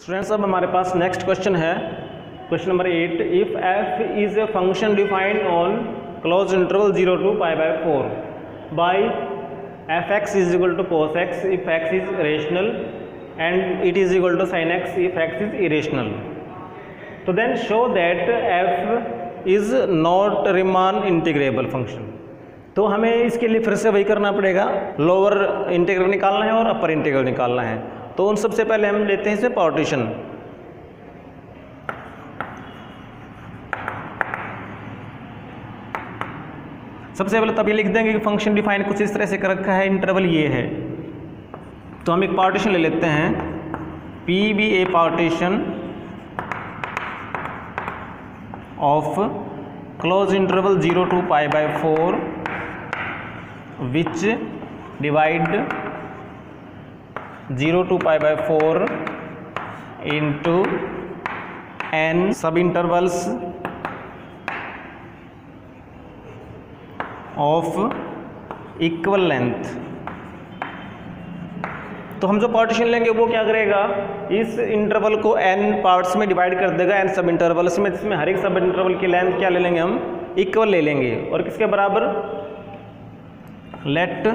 Students अब हमारे पास नेक्स्ट क्वेश्चन है, question number 8। If f is a function defined on close interval 0 to π/4 by fx is equal to cos x if x is rational and it is equal to sin x if x is irrational, तो then show that f is not Riemann integrable function. तो हमें इसके लिए फिर से वही करना पड़ेगा, लोअर इंटीग्रल निकालना है और अपर इंटीग्रल निकालना है। तो उन सबसे पहले हम लेते हैं इसे पार्टीशन। सबसे पहले तब ये लिख देंगे कि फंक्शन डिफाइन कुछ इस तरह से कर रखा है, इंटरवल ये है। तो हम एक पार्टीशन ले लेते हैं, P B A partition of close interval 0 to π/4 which divide 0 to π/4 into n sub intervals of equal length. तो हम जो पार्टीशन लेंगे वो क्या करेगा, इस इंटरवल को n पार्ट्स में डिवाइड कर देगा, n सब इंटरवल्स में, जिसमें हर एक सब इंटरवल की लेंथ क्या ले लेंगे, हम इक्वल ले लेंगे। और किसके बराबर, let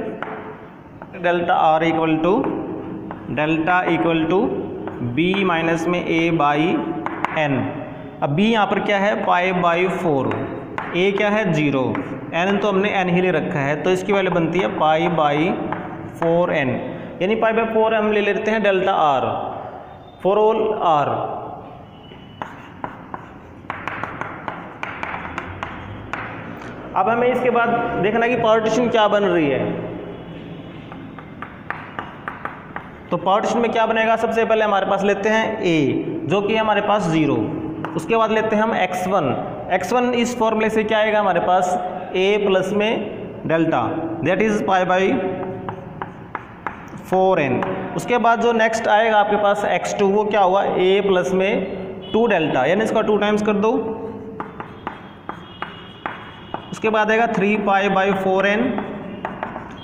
delta r equal to delta equal to b minus में a बाई n। अब b यहाँ पर क्या है, π/4, a क्या है 0, n तो हमने n ही ले रखा है, तो इसकी वैल्यू बनती है π/4n, यानी π/4 हम ले लेते हैं delta r for all r। अब हमें इसके बाद देखना कि पार्टीशन क्या बन रही है। तो पार्टीशन में क्या बनेगा, सबसे पहले हमारे पास लेते हैं a जो कि हमारे पास 0, उसके बाद लेते हैं हम x1 इस फॉर्मूले से क्या आएगा हमारे पास, a प्लस में डेल्टा दैट इज π/4n। उसके बाद जो नेक्स्ट आएगा आपके पास x2, वो क्या होगा, a प्लस में 2 डेल्टा, यानी इसका 2 टाइम्स कर दो। उसके बाद आएगा 3π/4n।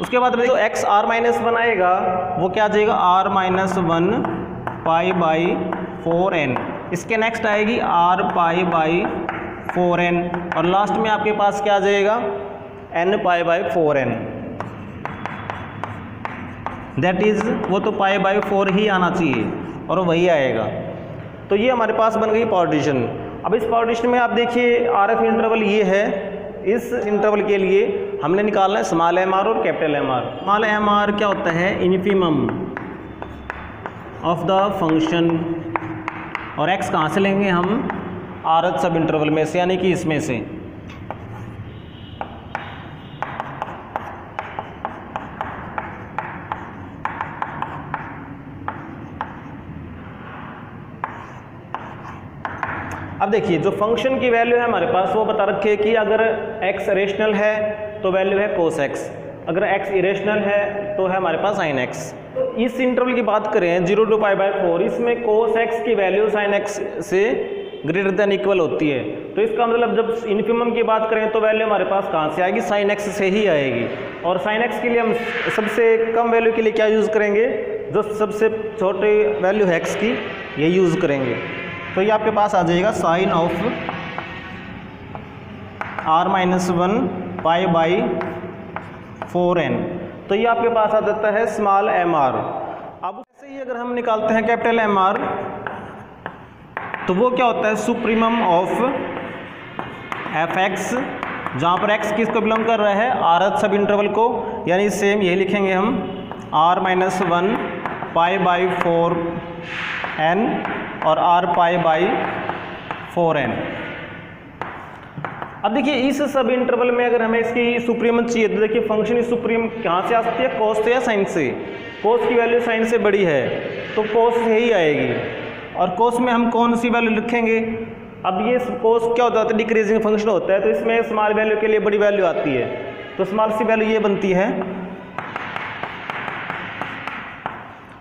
उसके बाद जो xr-1 आएगा वो क्या आ जाएगा, r-1 π/4n। इसके नेक्स्ट आएगी r π/4n और लास्ट में आपके पास क्या आ जाएगा, n π/4n। दैट इज वो तो π/4 ही आना चाहिए और वही आएगा। तो ये हमारे पास बन गई पार्टीशन। अब इस पार्टीशन में आप देखिए RF इंटरवल ये है, इस इंटरवल के लिए हमने निकालना है स्मॉल mr और कैपिटल mr। स्मॉल mr क्या होता है, इन्फिमम ऑफ द फंक्शन, और x कहाँ से लेंगे हम, rth सब इंटरवल में से, यानी कि इसमें से। अब देखिए जो फंक्शन की वैल्यू है हमारे पास वो बता रखी है कि अगर x रेशनल है तो वैल्यू है cos x, अगर x इरेशनल है तो है हमारे पास sin x। इस इंटरवल की बात करें 0 to π/4, इसमें cos x की वैल्यू sin x से ग्रेटर देन इक्वल होती है। तो इसका मतलब जब इन्फिमम की बात करें तो वैल्यू हमारे पास कहाँ से आएगी, sin x से ही आएगी। और sin x के लिए हम सबसे कम वैल्यू के लिए क्या यूज़ करेंगे, जो सबसे छोटी वैल्यू है x की, ये यूज़ करेंगे। तो ये आपके पास आ जाएगा साइन ऑफ r-1 π/4n। तो ये आपके पास आ जाता है स्मॉल mr। अब ऐसे ही अगर हम निकालते हैं कैपिटल mr, तो वो क्या होता है, सुप्रीमम ऑफ fx, जहाँ पर x किसको बिलोंग कर रहा है, rth सब इंटरवल को, यानी सेम यही लिखेंगे हम r-1 π/4n और r π/4n। अब देखिए इस सब इंटरवल में अगर हमें इसकी सुप्रीमम चाहिए तो देखिए फंक्शन की सुप्रीम कहाँ से आ सकती है, cos से या sin से। cos की वैल्यू sin से बड़ी है तो cos से ही आएगी, और cos में हम कौन सी वैल्यू लिखेंगे। अब ये cos क्या होता है, डिक्रीजिंग फंक्शन होता है, तो इसमें स्मॉल वैल्यू के लिए बड़ी वैल्यू आती है, तो स्मॉल सी वैल्यू ये बनती है।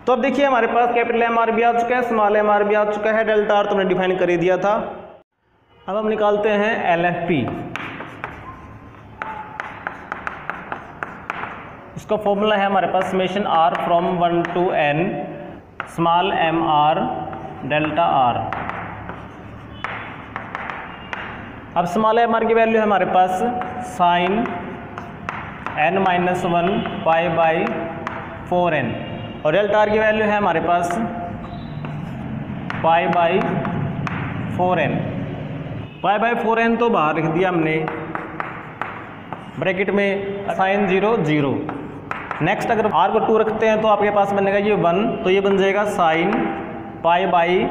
तो अब देखिए हमारे पास कैपिटल mr भी आ चुका है, स्मॉल mr भी आ चुका है, डेल्टा r तो हमने डिफाइन कर ही दिया था। अब हम निकालते हैं LFP। इसका फॉर्मूला है हमारे पास summation r from 1 to n small mr delta R. अब स्मॉल एम आर की वैल्यू है हमारे पास sign n-1 pi by 4n, और डेल्टा आर की वैल्यू है हमारे पास पाई by 4n। Pi by 4n तो बाहर लिख दिया हमने ब्रैकेट में साइन 0 0। नेक्स्ट अगर r को 2 रखते हैं तो आपके पास बनेगा ये 1, तो ये बन जाएगा साइन पाई बाई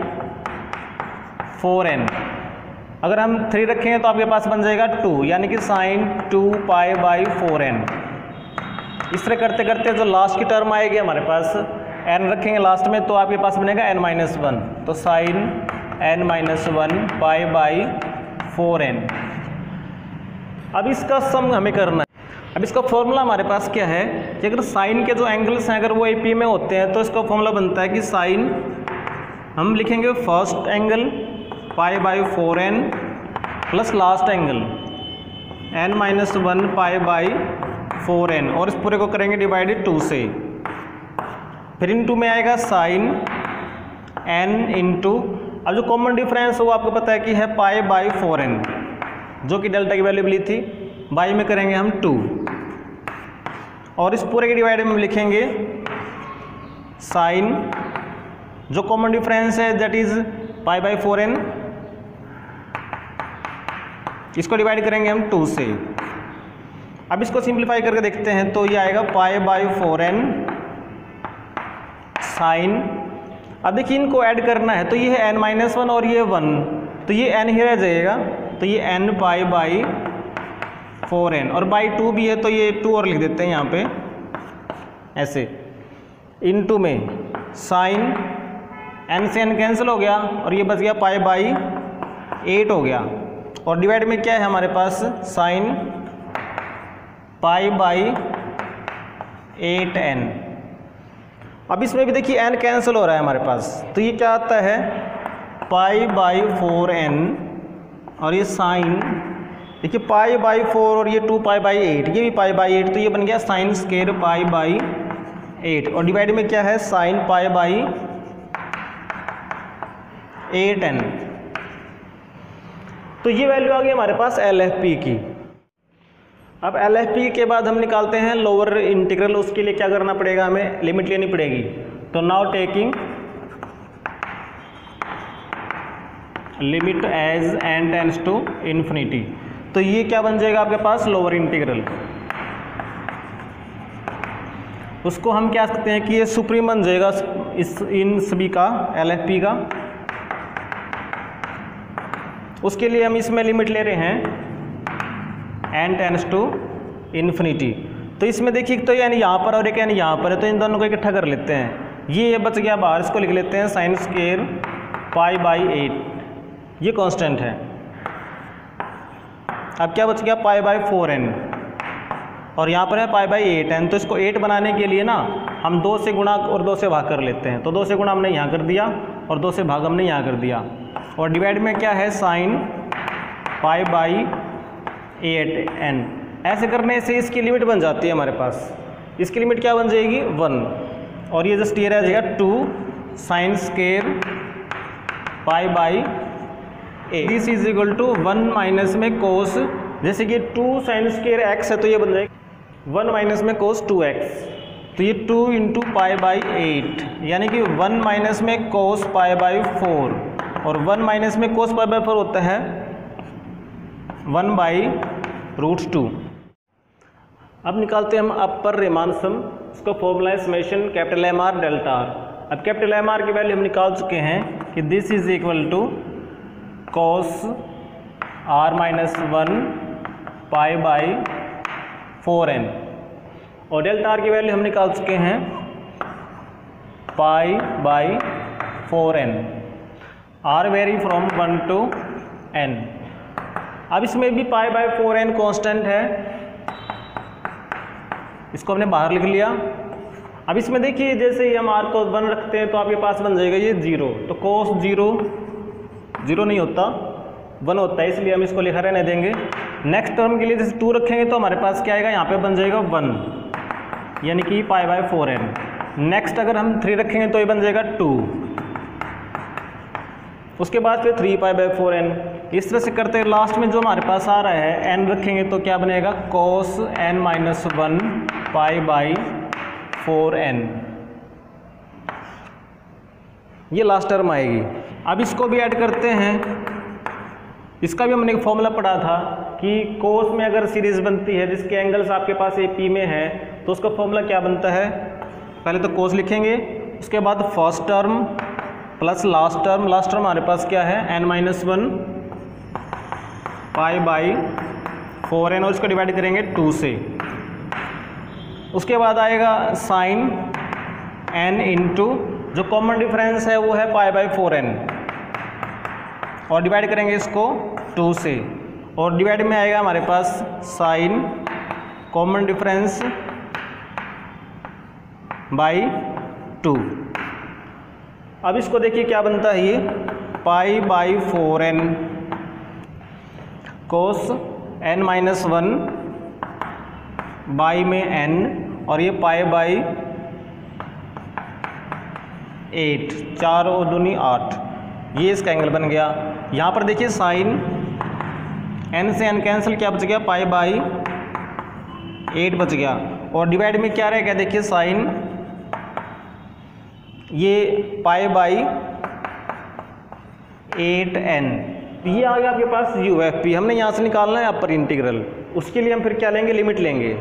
4n। अगर हम 3 रखेंगे तो आपके पास बन जाएगा 2, यानी कि साइन 2 पाई बाई 4n। इस तरह करते करते जो लास्ट की टर्म आएगी हमारे पास n रखेंगे लास्ट में, तो आपके पास बनेगा n-1, तो sign n-1 pi by 4n। अब इसका सम हमें करना है। अब इसका फॉर्मूला हमारे पास क्या है कि अगर साइन के जो एंगल्स हैं अगर वो AP में होते हैं तो इसका फॉर्मूला बनता है कि साइन हम लिखेंगे first angle pi by 4n plus last angle n-1 pi by 4n, और इस पूरे को करेंगे डिवाइडेड 2 से। फिर इनटू में आएगा साइन n इंटू, अब जो कॉमन डिफरेंस है वो आपको पता है कि है पाई बाई 4n, जो कि डेल्टा की वैल्यू मिली थी, बाई में करेंगे हम 2, और इस पूरे के डिवाइड में हम लिखेंगे साइन, जो कॉमन डिफरेंस है that is pi by 4n, इसको डिवाइड करेंगे हम 2 से। अब इसको सिंप्लीफाई करके देखते हैं तो ये आएगा पाई बाई 4n साइन। अब देखिए इनको ऐड करना है तो ये है n-1 और ये 1, तो ये n ही रह जाएगा, तो ये n पाई बाई 4n, और बाई 2 भी है तो ये 2 और लिख देते हैं यहाँ पे ऐसे, इनटू में साइन n से n कैंसिल हो गया और ये बच गया पाई बाई 8 हो गया, और डिवाइड में क्या है हमारे पास साइन पाई बाई 8n। अब इसमें भी देखिए n कैंसिल हो रहा है हमारे पास, तो ये क्या आता है पाई बाई 4n, और ये साइन देखिए पाई बाई 4 और ये 2 पाई बाई 8, ये भी पाई बाई 8, तो ये बन गया साइन स्क्वायर पाई बाई 8, और डिवाइड में क्या है साइन पाई बाई 8n। तो ये वैल्यू आ गई हमारे पास LFP की। अब LFP के बाद हम निकालते हैं लोअर इंटीग्रल, उसके लिए क्या करना पड़ेगा, हमें लिमिट लेनी पड़ेगी। तो now taking limit as n tends to infinity, तो ये क्या बन जाएगा आपके पास लोअर इंटीग्रल। उसको हम क्या कहते हैं कि ये सुप्रीम बन जाएगा इन सभी का LFP का। उसके लिए हम इसमें लिमिट ले रहे हैं n टेंड्स टू इन्फिनिटी। तो इसमें देखिए तो यानी यहाँ पर और एक यानी यहाँ पर है, तो इन दोनों को इकट्ठा कर लेते हैं। ये बच गया बाहर, इसको लिख लेते हैं साइन स्क्वायर पाई बाई 8, ये कांस्टेंट है। अब क्या बच गया पाई बाई 4n, और यहाँ पर है पाई बाई 8n, तो इसको 8 बनाने के लिए ना हम 2 से गुणा और 2 से भाग कर लेते हैं। तो 2 से गुणा हमने यहाँ कर दिया और 2 से भाग हमने यहाँ कर दिया, और डिवाइड में क्या है साइन पाई बाई 8n। ऐसे करने से इसकी लिमिट बन जाती है हमारे पास। इसकी लिमिट क्या बन जाएगी 1, और ये जस्ट ये रह जाएगा 2 sine square pi by 8। This is equal to 1 minus में कोस, जैसे कि 2 साइन स्क्वायर x है तो ये बन जाएगा 1 माइनस में कोस 2x, तो ये 2 इंटू पाई बाई 8, यानी कि 1 माइनस में कोस पाई बाई 4, और 1 माइनस में कोस पाई बाई 4 होता है 1 बाई रूट 2। अब निकालते हैं हम अपर रीमान सम, इसको फॉर्मूला है summation capital MR delta R। अब कैपिटल MR की वैल्यू हम निकाल चुके हैं कि this is equal to cos r-1 pi by 4n, और डेल्टा R की वैल्यू हम निकाल चुके हैं पाई by 4n। R very from 1 to n। अब इसमें भी पाई बाई 4n कांस्टेंट है, इसको हमने बाहर लिख लिया। अब इसमें देखिए जैसे ही हम r को 1 रखते हैं तो आपके पास बन जाएगा ये 0, तो cos 0 नहीं होता 1 होता है, इसलिए हम इसको लिखा रहने देंगे। नेक्स्ट टर्म के लिए जैसे 2 रखेंगे तो हमारे पास क्या आएगा, यहाँ पे बन जाएगा 1, यानी कि पाई बाई 4n। नेक्स्ट अगर हम 3 रखेंगे तो ये बन जाएगा 2, उसके बाद फिर 3π/4n। इस तरह से करते हैं, लास्ट में जो हमारे पास आ रहा है n रखेंगे तो क्या बनेगा cos n-1 π/4n, ये लास्ट टर्म आएगी। अब इसको भी ऐड करते हैं, इसका भी हमने एक फॉर्मूला पढ़ा था कि कोस में अगर सीरीज बनती है जिसके एंगल्स आपके पास AP में है तो उसका फॉर्मूला क्या बनता है, पहले तो कोस लिखेंगे, उसके बाद first term plus last term हमारे पास क्या है n-1 π/4n और इसको डिवाइड करेंगे 2 से। उसके बाद आएगा साइन n इंटू जो कॉमन डिफरेंस है वो है π/4n और डिवाइड करेंगे इसको 2 से, और डिवाइड में आएगा हमारे पास साइन कॉमन डिफरेंस बाई 2। अब इसको देखिए क्या बनता है, ये π/4n cos n-1 बाई में n और ये π/8, 4 और दूनी 8, ये इसका एंगल बन गया। यहाँ पर देखिए साइन n से n कैंसिल, क्या बच गया π/8 बच गया, और डिवाइड में क्या रहेगा देखिए साइन ये π/8n, ये आ गया आपके पास UFP। हमने यहाँ से निकालना है अपर इंटीग्रल, उसके लिए हम फिर क्या लेंगे, लिमिट लेंगे।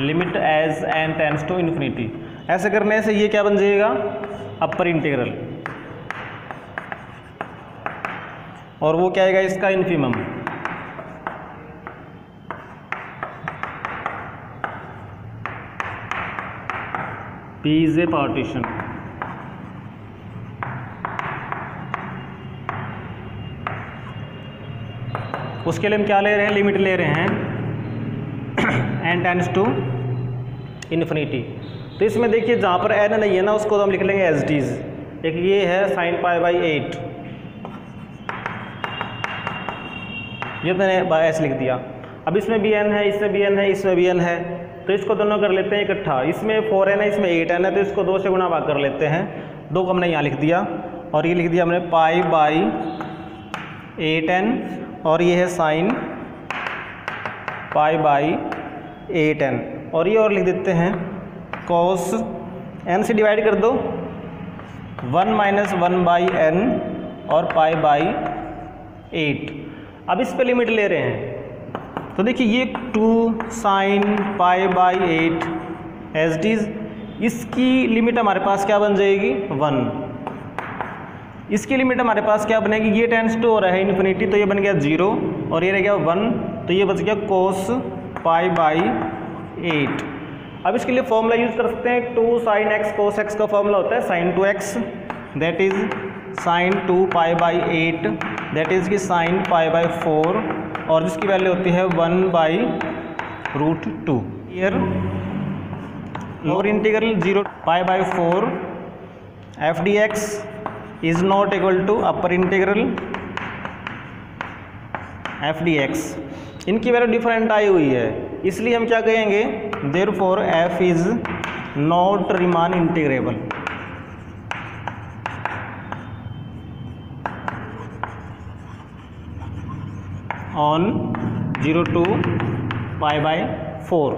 Limit as n tends to infinity, ऐसे करने से ये क्या बन जाएगा अपर इंटीग्रल, और वो क्या आएगा इसका infimum. P is a partition. उसके लिए हम क्या ले रहे हैं, लिमिट ले रहे हैं n टेंड्स टू इन्फिनिटी। तो इसमें देखिए जहाँ पर n नहीं है ना उसको तो हम लिख लेंगे एज इट इज। एक ये है साइन π/8, ये मैंने ऐसे लिख दिया। अब इसमें भी n है, इसमें भी n है, इसमें भी n है, तो इसको दोनों कर लेते हैं इकट्ठा। इसमें 4n है, इसमें 8n है, तो इसको 2 से गुणा भाग कर लेते हैं। 2 को हमने यहाँ लिख दिया और ये लिख दिया हमने π/8n, और ये है साइन π/8n, और ये और लिख देते हैं cos n से डिवाइड कर दो 1 - 1/n और π/8। अब इस पे लिमिट ले रहे हैं तो देखिए ये 2 sin π/8 एज इट इज, इसकी लिमिट हमारे पास क्या बन जाएगी 1। इसकी लिमिट हमारे पास क्या बनेगी, ये टेंड्स टू हो रहा है इन्फिनिटी, तो ये बन गया 0 और ये रह गया 1, तो ये बच गया cos π/8। अब इसके लिए फॉर्मूला यूज़ कर सकते हैं, 2 sin x cos x का फॉर्मूला होता है sin 2x, that is sin 2 π/8, that is कि sin π/4, और जिसकी वैल्यू होती है 1/√2। Here lower integral 0 π/4 f dx is not equal to upper integral f dx। इनकी वैल्यू डिफरेंट आई हुई है, इसलिए हम क्या कहेंगे, therefore f is not Riemann integrable. On 0 to π/4।